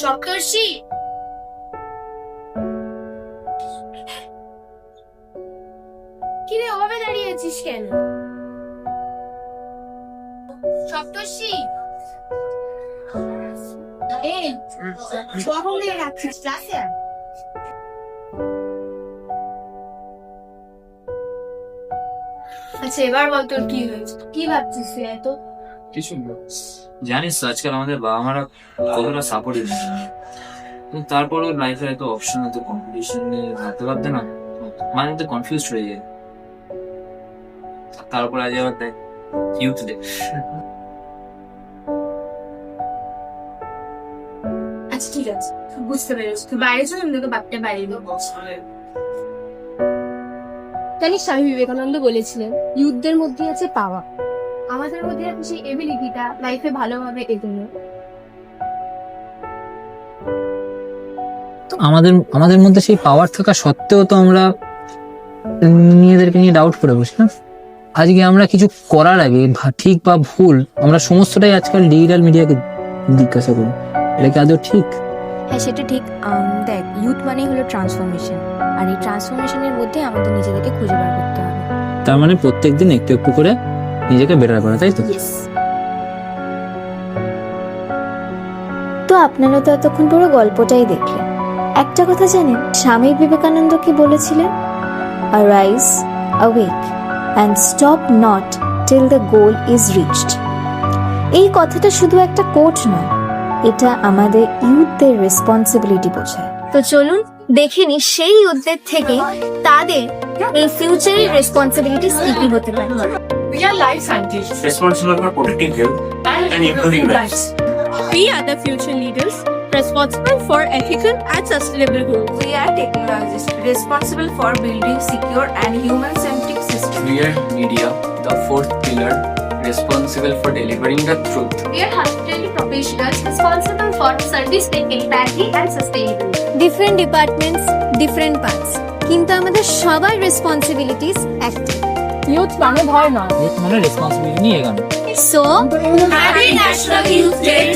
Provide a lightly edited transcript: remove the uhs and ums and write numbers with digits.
সপ্তর্ষি, কিরে ওভাবে দাঁড়িয়ে আছিস কেন? সপ্তর্ষি, কখন থেকে রাখছিস ক্লাসে? আচ্ছা এবার বল তোর কি হয়েছে, কি ভাবছিস তুই এত? কিছু না। জানিস তো আজকাল আমাদের বাবা মারা কতটা সাপোর্টিভ, তারপরেও লাইফের এত অপশন, এত কম্পিটিশন নিয়ে ভাবতে ভাবতে না মানে তো কনফিউজ হয়ে যায়। তারপর আজ আবার দেখ ইউথ ডে। আচ্ছা ঠিক আছে, বুঝতে পেরেছি, তুই বাইরে চল, আমি তোকে বাপটা বাড়িয়ে দেবো। জানিস স্বামী বিবেকানন্দ বলেছিলেন ইউথদের মধ্যে আছে পাওয়া, আমাদের মধ্যে আছে সেই এবিলিটিটা লাইফে ভালোভাবে এগোনো। তো আমাদের মধ্যে সেই পাওয়ার থাকা সত্ত্বেও তো আমরা নিজেদেরকে নিয়ে ডাউট করে বসি না। আজকে আমরা কিছু করার আগে ঠিক বা ভুল আমরা সমস্তটাই আজকাল ডিজিটাল মিডিয়াকে জিজ্ঞাসা করি, এটা কি আদৌ ঠিক? হ্যাঁ সেটা ঠিক। দেখ, ইউথ মানেই হলো ট্রান্সফরমেশন, আর এই ট্রান্সফরমেশনের মধ্যে আমাদের নিজেদেরকে খুঁজে বার করতে হবে। তার মানে প্রত্যেকদিন একটু একটু করে নিজেকে বেটার করা, তাই তো? তো আপনারা তো এতক্ষণ পুরো গল্পটাই দেখলেন। একটা কথা জানেন স্বামী বিবেকানন্দ কি বলেছিলেন? Arise, awake and stop not till the goal is reached. এই কথাটা শুধু একটা কোট নয়, এটা আমাদের ইউথদের রেসপন্সিবিলিটি বোঝায়। তো চলুন দেখে নি সেই ইউথদের থেকে তাদের এই ফিউচারের রেসপন্সিবিলিটি কি হতে পারে। We are life scientists Responsible for protecting health and improving lives. We are the future leaders responsible for ethical and sustainable growth. We are technologists responsible for building secure and human-centric systems. We are media, the fourth pillar, responsible for delivering the truth. We are hospitality professionals responsible for service empathy and sustainability. Different departments, different parts, কিন্তু আমাদের সবার responsibilities একটা। Youth মানে ভয় নয়, মানে responsibility নিয়ে এগোনো। So Happy National Youth Day!